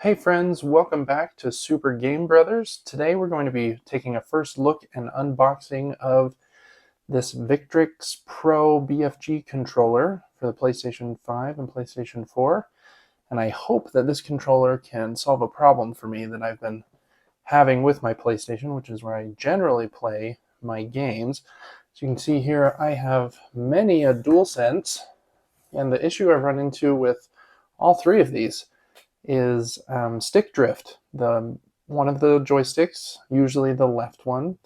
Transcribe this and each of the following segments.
Hey friends, welcome back to Super Game Brothers. Today we're going to be taking a first look and unboxing of this Victrix Pro BFG controller for the PlayStation 5 and PlayStation 4. And I hope that this controller can solve a problem for me that I've been having with my PlayStation, which is where I generally play my games. As you can see here, I have many a DualSense, and the issue I've run into with all three of these is stick drift. One of the joysticks, usually the left one,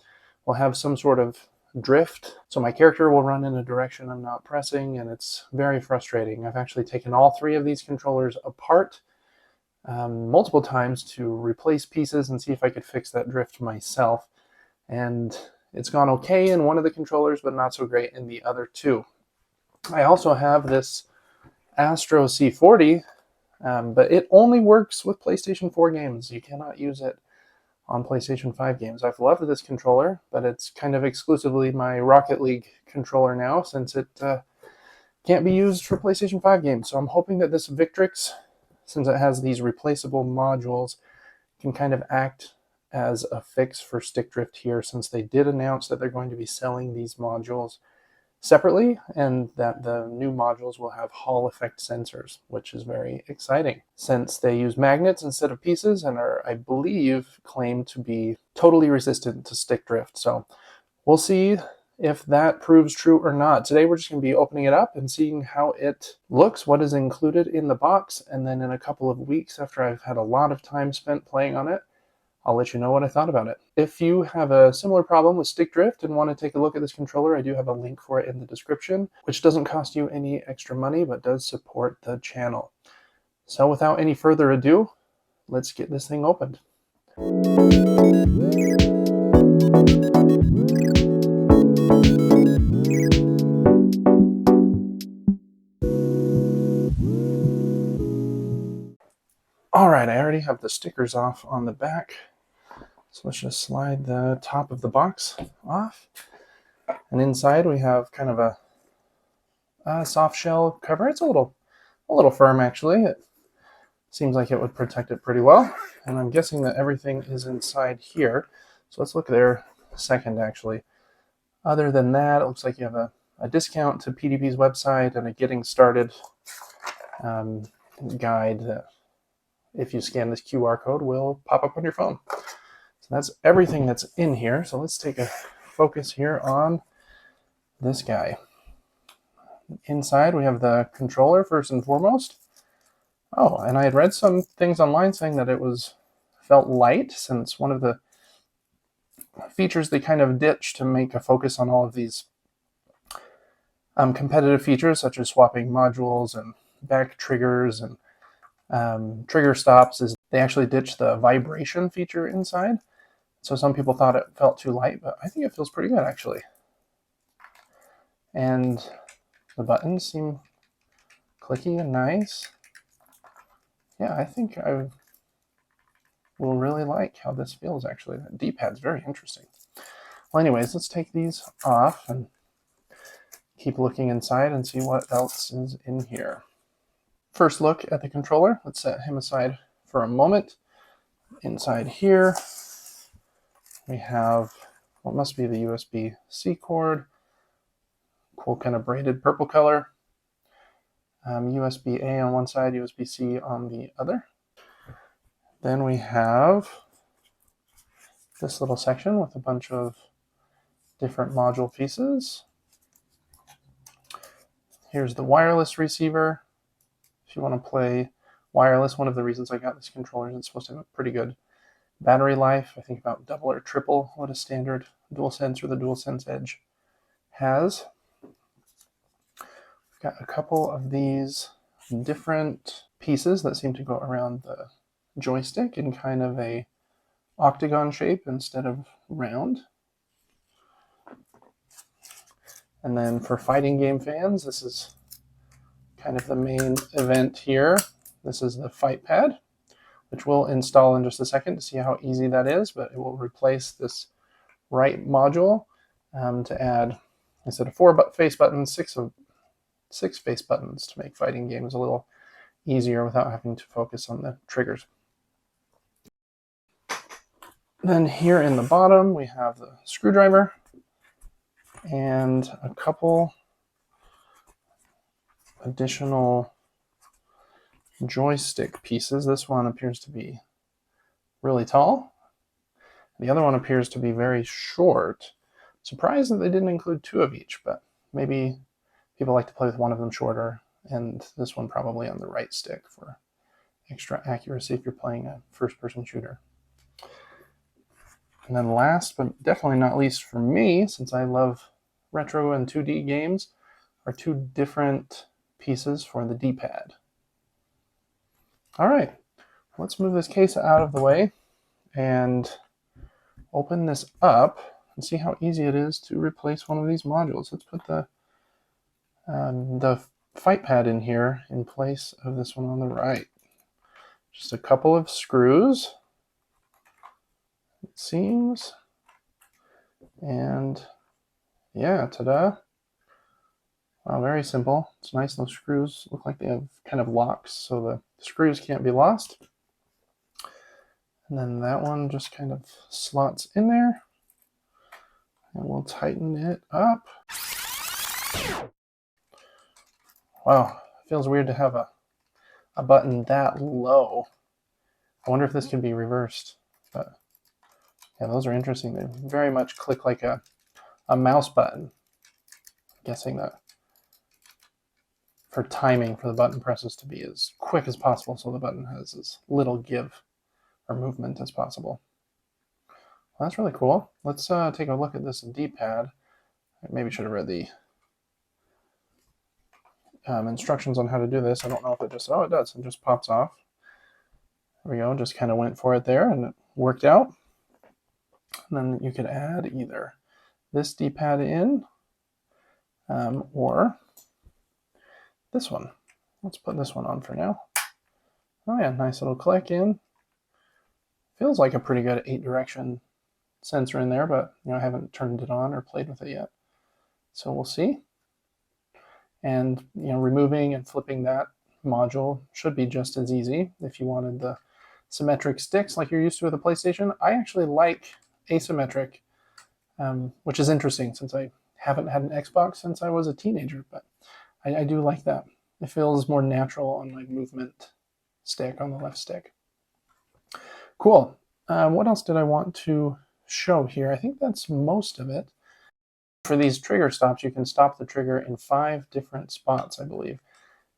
will have some sort of drift. So my character will run in a direction I'm not pressing, and it's very frustrating. I've actually taken all three of these controllers apart multiple times to replace pieces and see if I could fix that drift myself. And it's gone okay in one of the controllers, but not so great in the other two. I also have this Astro C40, but it only works with PlayStation 4 games. You cannot use it on PlayStation 5 games. I've loved this controller, but it's kind of exclusively my Rocket League controller now since it can't be used for PlayStation 5 games. So I'm hoping that this Victrix, since it has these replaceable modules, can kind of act as a fix for stick drift here, since they did announce that they're going to be selling these modules separately, and that the new modules will have Hall effect sensors, which is very exciting since they use magnets instead of pieces and are, I believe, claimed to be totally resistant to stick drift. So we'll see if that proves true or not. Today we're just going to be opening it up and seeing how it looks, what is included in the box, and then in a couple of weeks, after I've had a lot of time spent playing on it, I'll let you know what I thought about it. If you have a similar problem with stick drift and want to take a look at this controller, I do have a link for it in the description, which doesn't cost you any extra money, but does support the channel. So without any further ado, let's get this thing opened. All right, I already have the stickers off on the back. So let's just slide the top of the box off. And inside we have kind of a soft shell cover. It's a little firm, actually. It seems like it would protect it pretty well. And I'm guessing that everything is inside here. So let's look there a second, actually. Other than that, it looks like you have a discount to PDP's website and a getting started guide that, if you scan this QR code, will pop up on your phone. So that's everything that's in here. So let's take a focus here on this guy. Inside we have the controller first and foremost. Oh, and I had read some things online saying that it felt light, since one of the features they kind of ditched to make a focus on all of these competitive features, such as swapping modules and back triggers and trigger stops, is they actually ditched the vibration feature inside. So some people thought it felt too light, but I think it feels pretty good, actually. And the buttons seem clicky and nice. Yeah, I think I will really like how this feels, actually. That D-pad's very interesting. Well, anyways, let's take these off and keep looking inside and see what else is in here. First look at the controller. Let's set him aside for a moment. Inside here, we have what must be the USB-C cord. Cool kind of braided purple color. USB-A on one side, USB-C on the other. Then we have this little section with a bunch of different module pieces. Here's the wireless receiver. If you want to play wireless, one of the reasons I got this controller is it's supposed to have a pretty good battery life. I think about double or triple what a standard DualSense or the DualSense Edge has. We've got a couple of these different pieces that seem to go around the joystick in kind of a octagon shape instead of round. And then for fighting game fans, this is kind of the main event here. This is the fight pad, which we'll install in just a second to see how easy that is, but it will replace this right module to add, instead of 4 face buttons, 6 face buttons to make fighting games a little easier without having to focus on the triggers. Then here in the bottom, we have the screwdriver and a couple additional joystick pieces. This one appears to be really tall. The other one appears to be very short. Surprised that they didn't include two of each, but maybe people like to play with one of them shorter, and this one probably on the right stick for extra accuracy if you're playing a first-person shooter. And then last, but definitely not least for me, since I love retro and 2D games, are two different pieces for the D-pad. All right, let's move this case out of the way and open this up and see how easy it is to replace one of these modules. Let's put the fight pad in here in place of this one on the right. Just a couple of screws, it seems, and yeah, ta-da. Wow, very simple. It's nice. Those screws look like they have kind of locks, so the screws can't be lost. And then that one just kind of slots in there, and we'll tighten it up. Wow, it feels weird to have a button that low. I wonder if this can be reversed, but yeah, those are interesting. They very much click like a mouse button. I'm guessing that for timing for the button presses to be as quick as possible so the button has as little give or movement as possible. Well, that's really cool. Let's take a look at this D-pad. I maybe should have read the instructions on how to do this. I don't know if it just, oh, it does. It just pops off. There we go. Just kind of went for it there and it worked out. And then you could add either this D-pad in or this one. Let's put this one on for now. Oh yeah, nice little click in. Feels like a pretty good 8-direction sensor in there, but I haven't turned it on or played with it yet. So we'll see. And removing and flipping that module should be just as easy if you wanted the symmetric sticks like you're used to with a PlayStation. I actually like asymmetric, which is interesting since I haven't had an Xbox since I was a teenager, but I do like that. It feels more natural on my movement stick on the left stick. Cool. What else did I want to show here? I think that's most of it. For these trigger stops, you can stop the trigger in 5 different spots, I believe.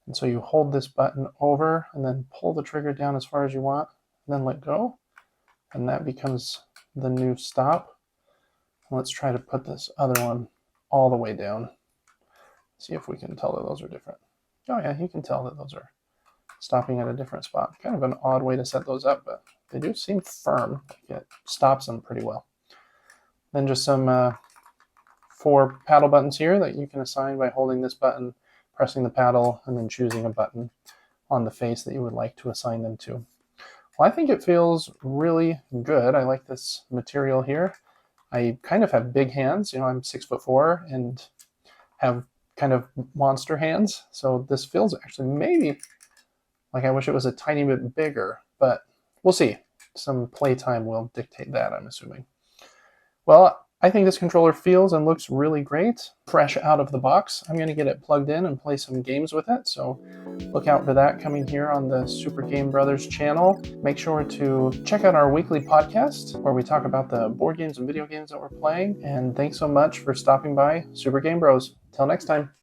And so you hold this button over and then pull the trigger down as far as you want, and then let go. And that becomes the new stop. And let's try to put this other one all the way down. See if we can tell that those are different. Oh yeah, you can tell that those are stopping at a different spot. Kind of an odd way to set those up, but they do seem firm. It stops them pretty well. Then just some 4 paddle buttons here that you can assign by holding this button, pressing the paddle, and then choosing a button on the face that you would like to assign them to. Well, I think it feels really good. I like this material here. I kind of have big hands. I'm 6'4" and have kind of monster hands. So this feels actually maybe like I wish it was a tiny bit bigger, but we'll see. Some playtime will dictate that, I'm assuming. Well, I think this controller feels and looks really great, fresh out of the box. I'm going to get it plugged in and play some games with it, so look out for that coming here on the Super Game Brothers channel. Make sure to check out our weekly podcast where we talk about the board games and video games that we're playing, and thanks so much for stopping by Super Game Bros. Till next time.